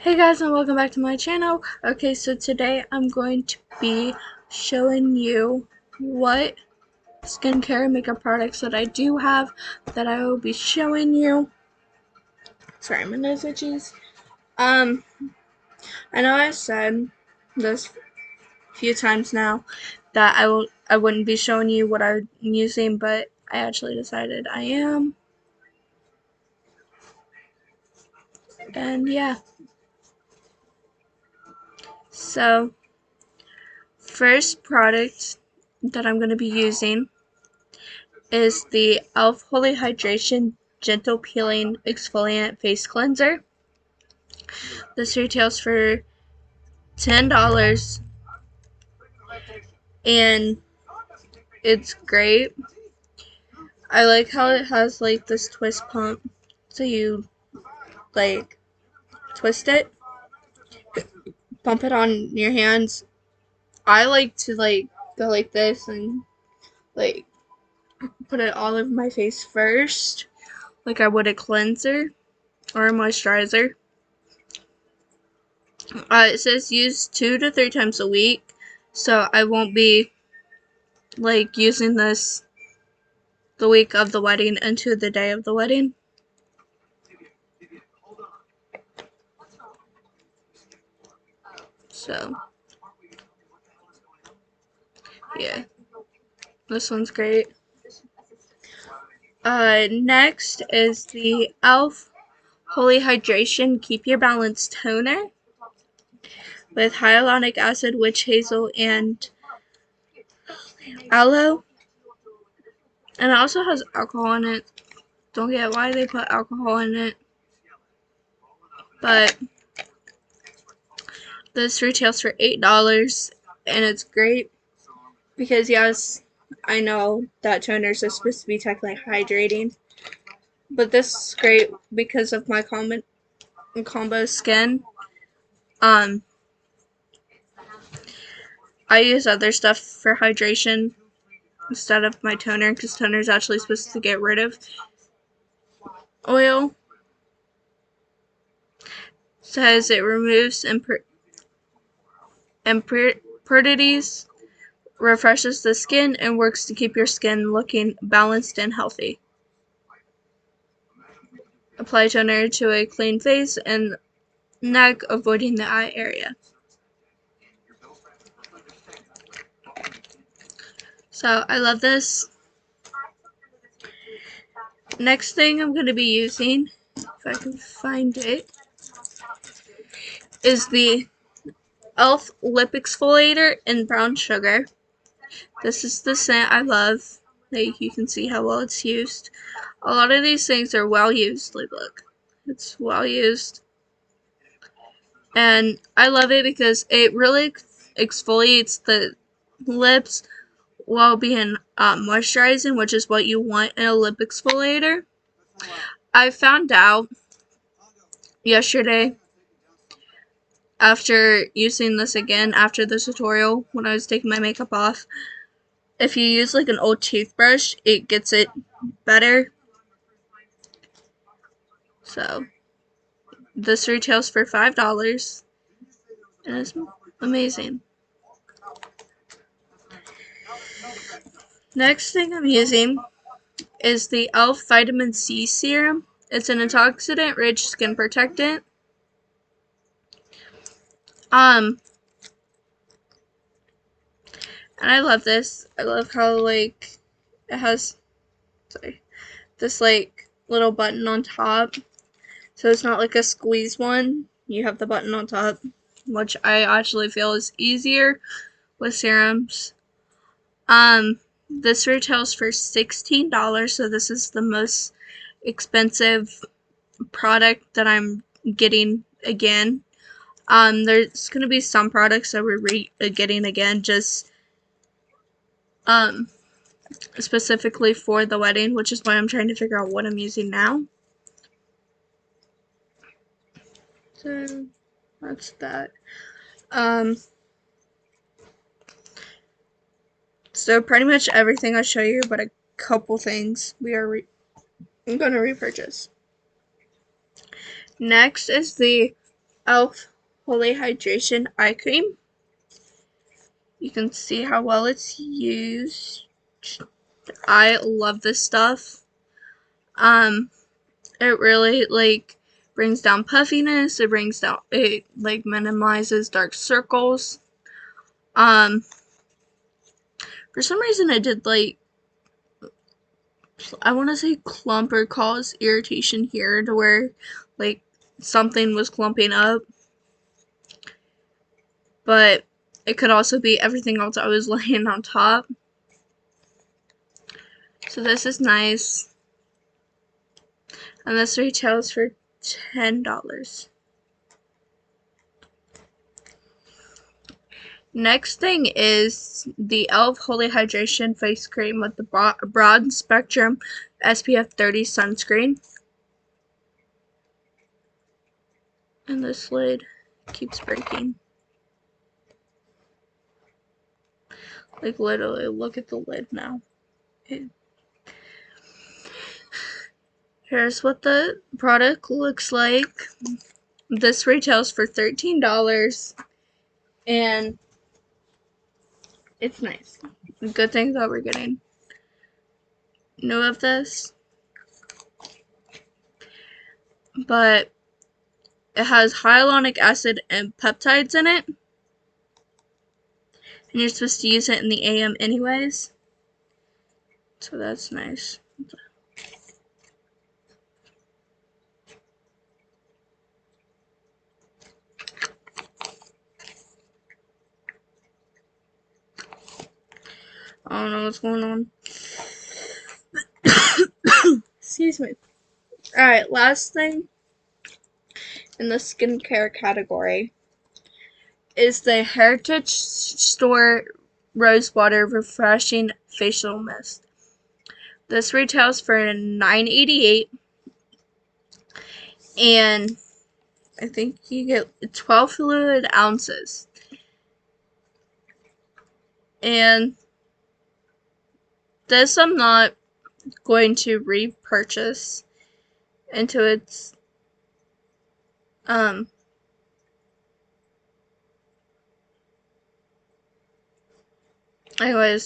Hey guys, and welcome back to my channel. Okay, so today I'm going to be showing you what skincare and makeup products that I do have that I will be showing you. Sorry, my nose itches. Um, I know I've said this a few times now that I wouldn't be showing you what I'm using, but I actually decided I am. And yeah. So, first product that I'm going to be using is the e.l.f. Holy Hydration Gentle Peeling Exfoliant Face Cleanser. This retails for $10 and it's great. I like how it has like this twist pump, so you like twist it, pump it on your hands. I like to like go like this and like put it all over my face first, like I would a cleanser or a moisturizer. It says use 2 to 3 times a week, so I won't be like using this the week of the wedding into the day of the wedding. So yeah, this one's great. Next is the e.l.f. Holy Hydration Keep Your Balance Toner with hyaluronic acid, witch hazel, and aloe. And it also has alcohol in it. Don't get why they put alcohol in it. But this retails for $8 and it's great because yes, I know that toners are supposed to be technically hydrating, but this is great because of my combo skin. Um, I use other stuff for hydration instead of my toner because toner is actually supposed to get rid of oil. Says it removes impurities, refreshes the skin, and works to keep your skin looking balanced and healthy. Apply toner to a clean face and neck, avoiding the eye area. So I love this. Next thing I'm going to be using, if I can find it, is the e.l.f. Lip Exfoliator in Brown Sugar. This is the scent I love. Like, you can see how well it's used. A lot of these things are well used. Like, look, it's well used. And I love it because it really exfoliates the lips while being moisturizing, which is what you want in a lip exfoliator. I found out yesterday after using this again after the tutorial when I was taking my makeup off. If you use like an old toothbrush, it gets it better. So this retails for $5 and it's amazing. Next thing I'm using is the e.l.f. Vitamin C Serum. It's an antioxidant-rich skin protectant. And I love this. I love how like it has this like little button on top. So it's not like a squeeze one. You have the button on top, which I actually feel is easier with serums. This retails for $16, so this is the most expensive product that I'm getting again. There's gonna be some products that we're getting again, just specifically for the wedding, which is why I'm trying to figure out what I'm using now. So that's that. So pretty much everything I show you, but a couple things I'm gonna repurchase. Next is the e.l.f. Holy Hydration Eye Cream. You can see how well it's used. I love this stuff. It really like brings down puffiness. It like minimizes dark circles. For some reason it did like, I want to say clump or cause irritation here to where like something was clumping up. But it could also be everything else I was laying on top. So this is nice. And this retails for $10. Next thing is the e.l.f. Holy Hydration Face Cream with the broad spectrum SPF 30 sunscreen. And this lid keeps breaking. Like literally, look at the lid now. Here's what the product looks like. This retails for $13. And it's nice. Good thing that we're getting new of this. But it has hyaluronic acid and peptides in it. And you're supposed to use it in the AM anyways. So that's nice. I don't know what's going on. Excuse me. Alright, last thing in the skincare category is the Heritage Store Rose Water Refreshing Facial Mist. This retails for $9.88, and I think you get 12 fluid ounces. And this I'm not going to repurchase into its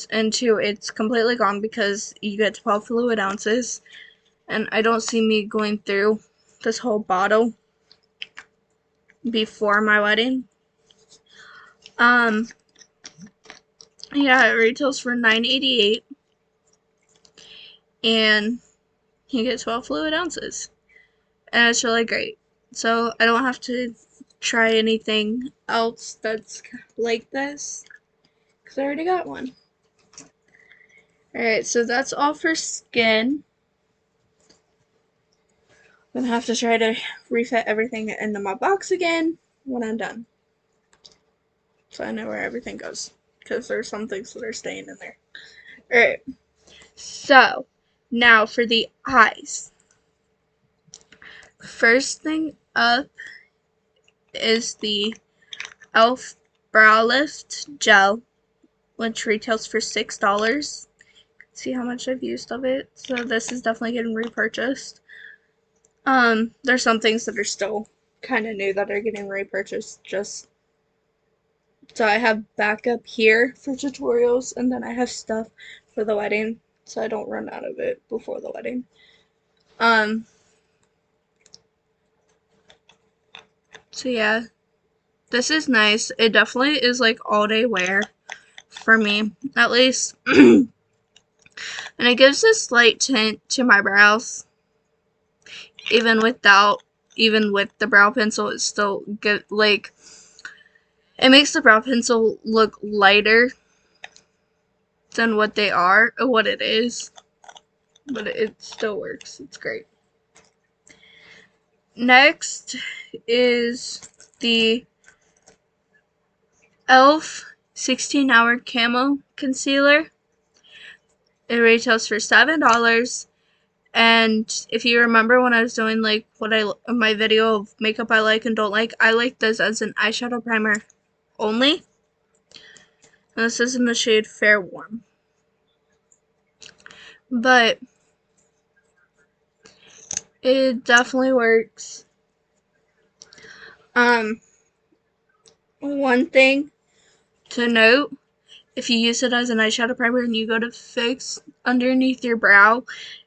into it's completely gone because you get 12 fluid ounces, and I don't see me going through this whole bottle before my wedding. Yeah, it retails for $9.88, and you get 12 fluid ounces, and it's really great. So I don't have to try anything else that's like this because I already got one. Alright, so that's all for skin. I'm gonna have to try to refit everything into my box again when I'm done, so I know where everything goes, because there's some things that are staying in there. Alright, so now for the eyes. First thing up is the e.l.f. Brow Lift Gel, which retails for $6. See how much I've used of it, so this is definitely getting repurchased. There's some things that are still kind of new that are getting repurchased, just so I have backup here for tutorials, and then I have stuff for the wedding, so I don't run out of it before the wedding. So yeah, this is nice. It definitely is like all day wear for me, at least. And it gives a slight tint to my brows. Even with the brow pencil, it's still good. Like, it makes the brow pencil look lighter than what it is. But it still works. It's great. Next is the e.l.f. 16-Hour Camo Concealer. It retails for $7. And if you remember when I was doing like my video of makeup I like and don't like, I like this as an eyeshadow primer only. And this is in the shade Fair Warm. But it definitely works. One thing to note, if you use it as an eyeshadow primer and you go to fix underneath your brow,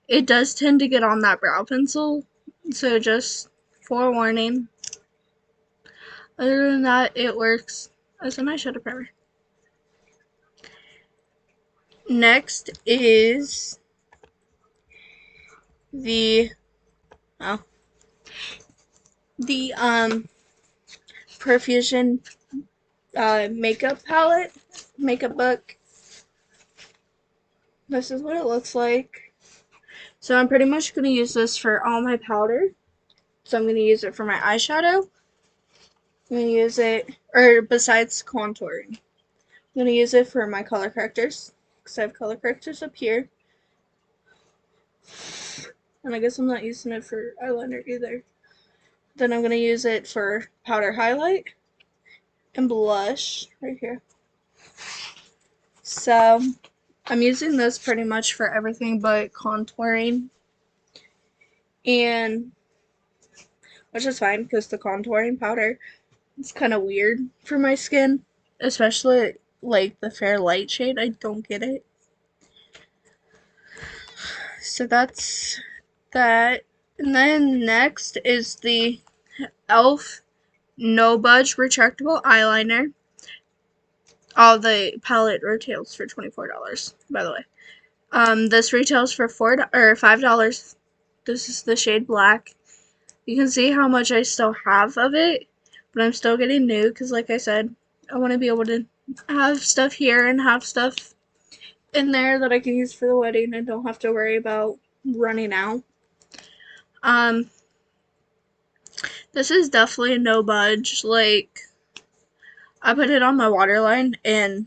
it does tend to get on that brow pencil, so just forewarning. Other than that, it works as an eyeshadow primer. Next is the Profusion makeup palette, makeup book. This is what it looks like. So I'm pretty much going to use this for all my powder. So I'm going to use it for my eyeshadow. I'm going to use it, or besides contouring, I'm going to use it for my color correctors, because I have color correctors up here. And I guess I'm not using it for eyeliner either. Then I'm going to use it for powder highlight and blush right here. So I'm using this pretty much for everything but contouring, and which is fine because the contouring powder is kind of weird for my skin, especially like the fair light shade. I don't get it. So that's that. And then next is the e.l.f. No Budge retractable eyeliner. All the palette retails for $24, by the way. This retails for $5. This is the shade black. You can see how much I still have of it, but I'm still getting new because, like I said, I want to be able to have stuff here and have stuff in there that I can use for the wedding and don't have to worry about running out. This is definitely no budge. Like, I put it on my waterline and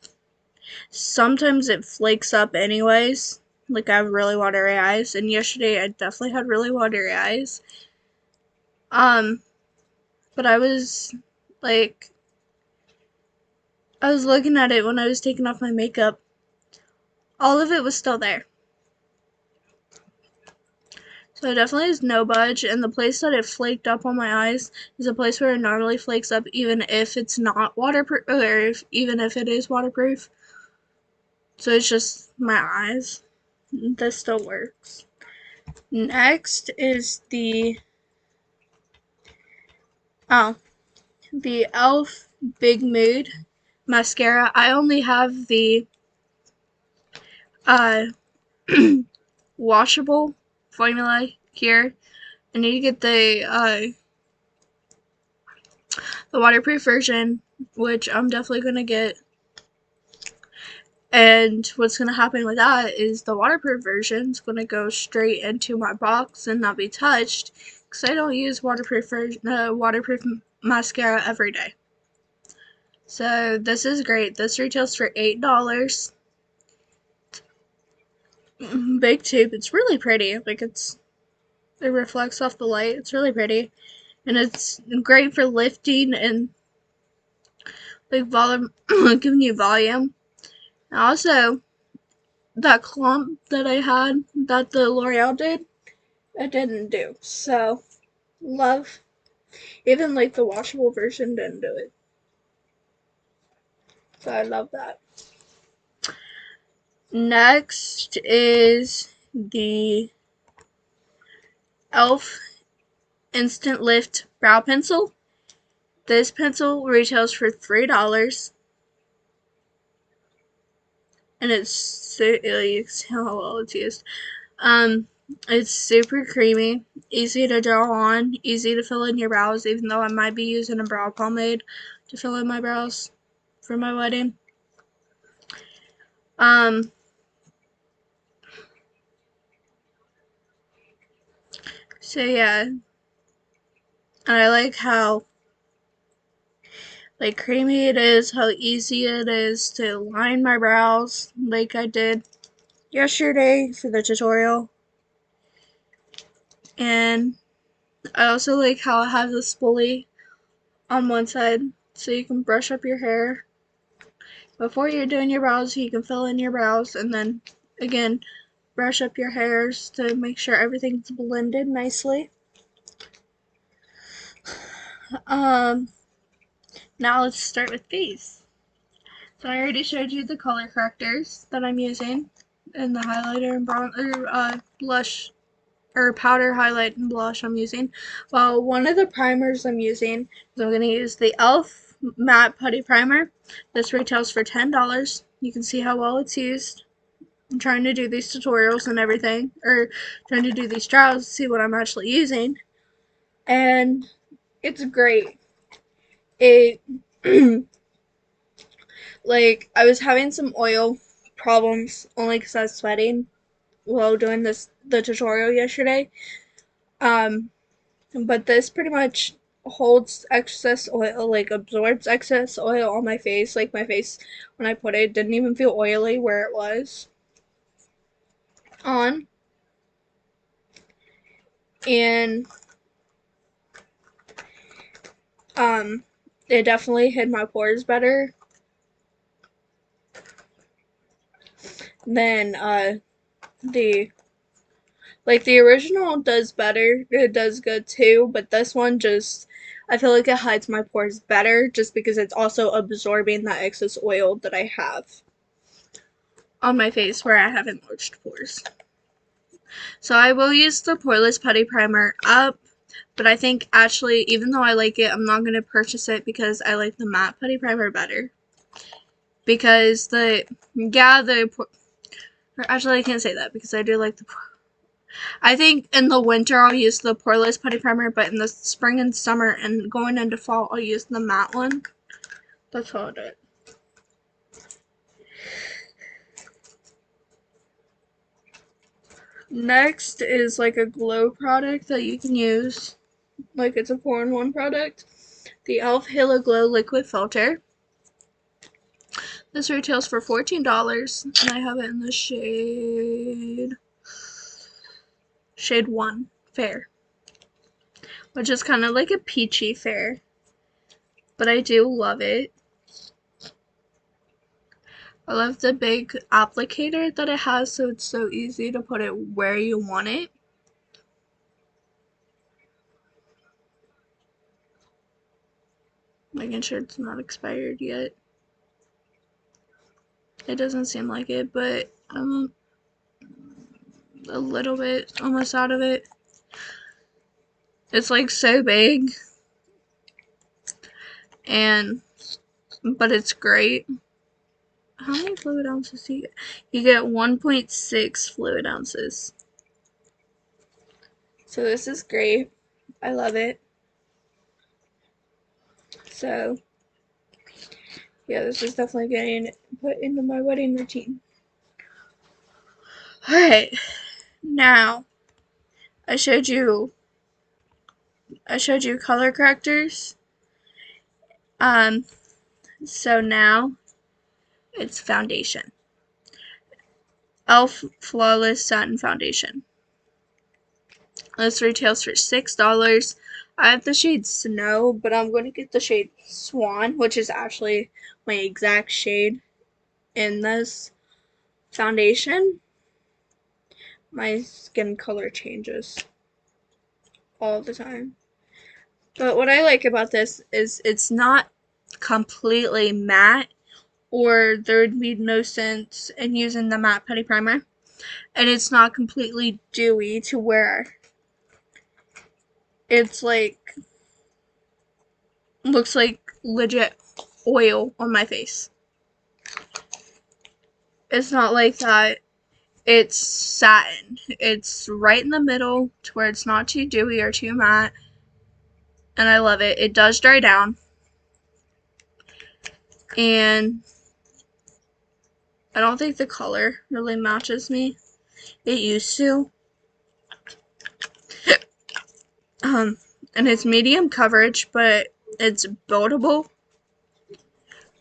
sometimes it flakes up anyways. Like, I have really watery eyes, and yesterday I definitely had really watery eyes. But I was like, I was looking at it when I was taking off my makeup. All of it was still there. So it definitely is no budge, and the place that it flaked up on my eyes is a place where it normally flakes up even if it's not waterproof, or even if it is waterproof. So it's just my eyes. This still works. Next is the e.l.f. Big Mood mascara. I only have the washable formula here. I need to get the waterproof version, which I'm definitely gonna get. And what's gonna happen with that is the waterproof version is gonna go straight into my box and not be touched, because I don't use waterproof mascara every day. So this is great. This retails for $8. Big tube. It's really pretty. Like, it reflects off the light. It's really pretty, and it's great for lifting and like volume, giving you volume. And also, that clump that I had that the L'Oreal did, it didn't do. So, love. Even like the washable version didn't do it. So I love that. Next is the e.l.f. Instant Lift Brow Pencil. This pencil retails for $3. And it's so, you can see how well it's used. It's super creamy, easy to draw on, easy to fill in your brows, even though I might be using a brow pomade to fill in my brows for my wedding. So yeah, I like how like creamy it is, how easy it is to line my brows like I did yesterday for the tutorial. And I also like how it has a spoolie on one side so you can brush up your hair before you're doing your brows. You can fill in your brows and then again brush up your hairs to make sure everything's blended nicely. Now let's start with face. So I already showed you the color correctors that I'm using, and the highlighter and blush or powder highlight and blush I'm using. Well, one of the primers I'm using is I'm going to use the e.l.f. matte putty primer. This retails for $10. You can see how well it's used. I'm trying to do these tutorials and everything, or trying to do these trials to see what I'm actually using, and it's great. It like I was having some oil problems only because I was sweating while doing the tutorial yesterday. Um, but this pretty much holds excess oil, like absorbs excess oil on my face. Like my face, when I put it, didn't even feel oily where it was on. And um, it definitely hid my pores better than the the original does better. It does good too, but this one just, I feel like it hides my pores better just because it's also absorbing that excess oil that I have on my face where I have enlarged pores. So I will use the Poreless Putty Primer up, but I think actually, even though I like it, I'm not going to purchase it because I like the matte putty primer better. Because actually I can't say that because I do like I think in the winter I'll use the Poreless Putty Primer, but in the spring and summer and going into fall I'll use the matte one. That's how I do it. Next is like a glow product that you can use. Like it's a 4-in-1 product. The e.l.f. Halo Glow Liquid Filter. This retails for $14 and I have it in the shade 1, Fair. Which is kind of like a peachy fair. But I do love it. I love the big applicator that it has, so it's so easy to put it where you want it. Making sure it's not expired yet. It doesn't seem like it, but I'm a little bit almost out of it. It's like so big, but it's great. How many fluid ounces do you get? You get 1.6 fluid ounces. So this is great. I love it. So yeah, this is definitely getting put into my wedding routine. Alright, now I showed you color correctors. So now it's foundation. e.l.f. Flawless Satin Foundation. This retails for $6. I have the shade Snow, but I'm going to get the shade Swan, which is actually my exact shade in this foundation. My skin color changes all the time. But what I like about this is it's not completely matte, or there would be no sense in using the matte putty primer. And it's not completely dewy to where it's like looks like legit oil on my face. It's not like that. It's satin. It's right in the middle to where it's not too dewy or too matte. And I love it. It does dry down. And I don't think the color really matches me. It used to. And it's medium coverage, but it's buildable.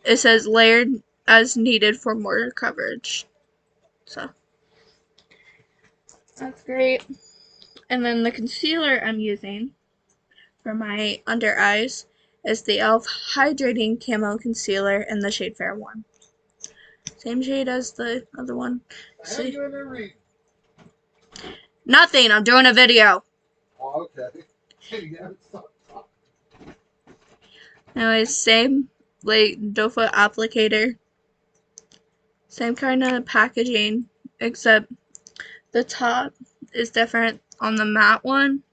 It says layered as needed for more coverage. So that's great. And then the concealer I'm using for my under eyes is the e.l.f. Hydrating Camo Concealer in the shade Fair 1. Same shade as the other one. See? Nothing, I'm doing a video. Oh, okay. Anyways, same like doe foot applicator, same kind of packaging, except the top is different. On the matte one,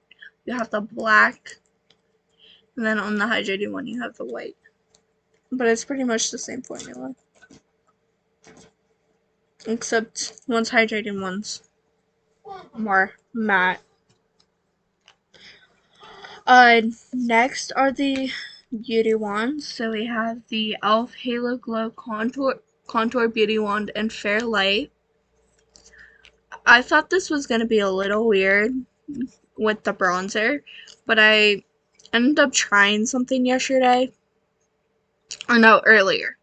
you have the black, and then on the hydrating one, you have the white. But it's pretty much the same formula, except one's hydrating, one's more matte. Next are the beauty wands. So we have the e.l.f. Halo Glow Contour Beauty Wand in Fair Light. I thought this was going to be a little weird with the bronzer, but I ended up trying something yesterday, or no, earlier,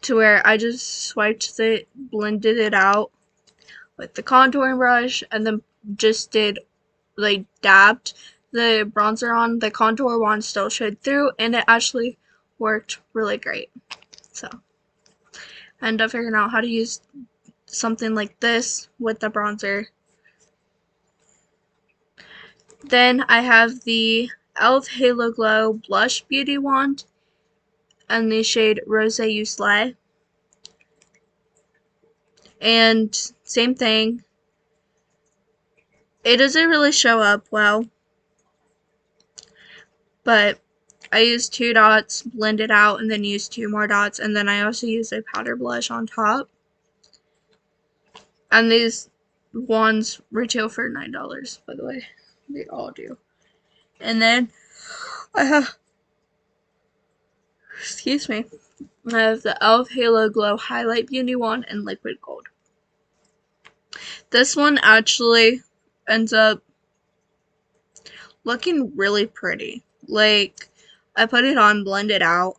to where I just swiped it, blended it out with the contouring brush, and then just did, like, dabbed the bronzer on. The contour wand still showed through, and it actually worked really great. So I ended up figuring out how to use something like this with the bronzer. Then I have the e.l.f. Halo Glow Blush Beauty Wand and the shade Rose You Slay. And same thing. It doesn't really show up well, but I used 2 dots, blended out, and then used 2 more dots, and then I also used a powder blush on top. And these wands retail for $9, by the way. They all do. And then I have, excuse me, I have the e.l.f. Halo Glow Highlight Beauty Wand in Liquid Gold. This one actually ends up looking really pretty. Like, I put it on, blended out,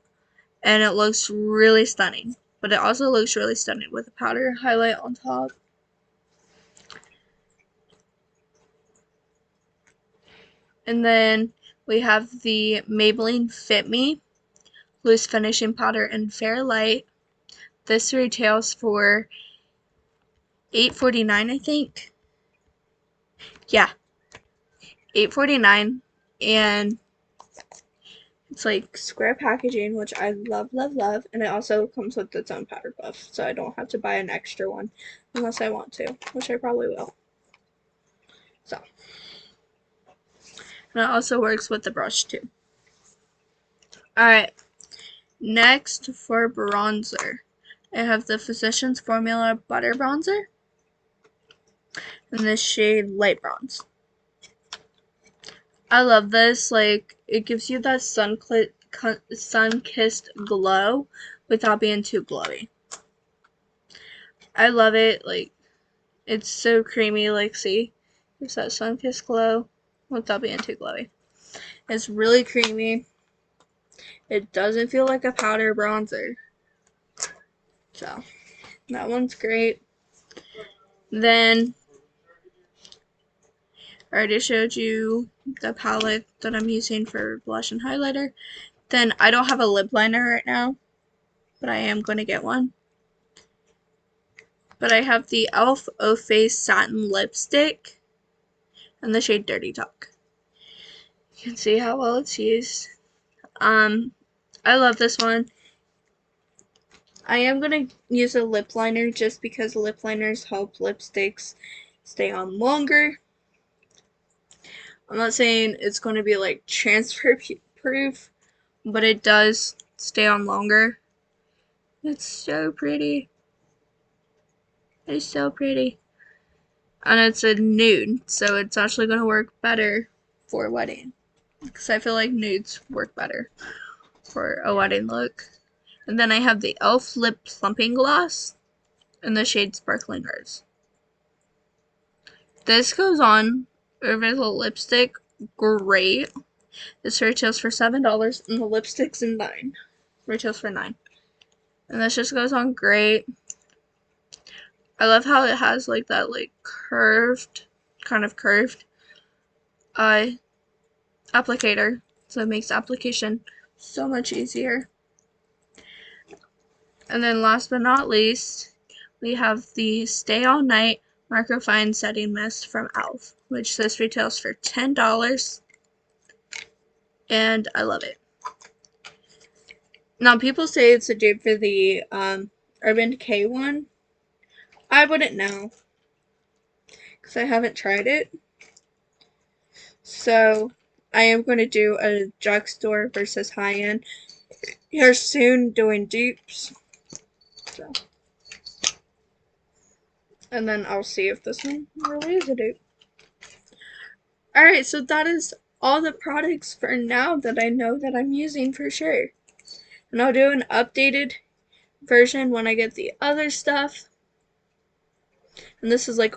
and it looks really stunning. But it also looks really stunning with a powder highlight on top. And then we have the Maybelline Fit Me Loose Finishing Powder in Fair Light. This retails for $8.49, I think. Yeah, $8.49, and it's like square packaging, which I love, love, love. And it also comes with its own powder puff, so I don't have to buy an extra one unless I want to, which I probably will. So, and it also works with the brush too. Alright, next for bronzer, I have the Physicians Formula Butter Bronzer in the shade Light Bronze. I love this. Like, it gives you that sun-kissed glow without being too glowy. I love it. Like, it's so creamy. Like, see, it's that sun-kissed glow without being too glowy. It's really creamy. It doesn't feel like a powder bronzer. So, that one's great. Then, I already showed you the palette that I'm using for blush and highlighter. Then, I don't have a lip liner right now, but I am going to get one. But I have the e.l.f. O Face Satin Lipstick in the shade Dirty Talk. You can see how well it's used. I love this one. I am going to use a lip liner just because lip liners help lipsticks stay on longer. I'm not saying it's going to be like transfer proof, but it does stay on longer. It's so pretty. It's so pretty. And it's a nude, so it's actually going to work better for a wedding. Because I feel like nudes work better for a wedding look. And then I have the e.l.f. Lip Plumping Gloss in the shade Sparkling Rose. This goes on over the lipstick great. This retails for $7 and the lipstick's in $9. Retails for $9. And this just goes on great. I love how it has like that like curved, kind of curved applicator. So it makes application so much easier. And then last but not least, we have the Stay All Night Microfine Setting Mist from e.l.f., which this retails for $10, and I love it. Now, people say it's a dupe for the Urban Decay one. I wouldn't know, because I haven't tried it. So, I am going to do a drugstore versus high-end here soon, doing dupes. So. And then I'll see if this one really is a dupe. Alright, so that is all the products for now that I know that I'm using for sure. And I'll do an updated version when I get the other stuff. And this is like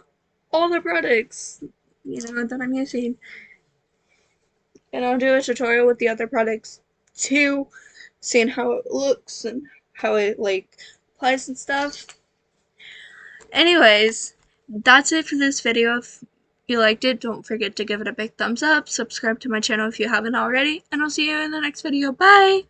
all the products, that I'm using. And I'll do a tutorial with the other products too, seeing how it looks and how it like applies and stuff. Anyways, that's it for this video. If you liked it, don't forget to give it a big thumbs up, subscribe to my channel if you haven't already, and I'll see you in the next video. Bye!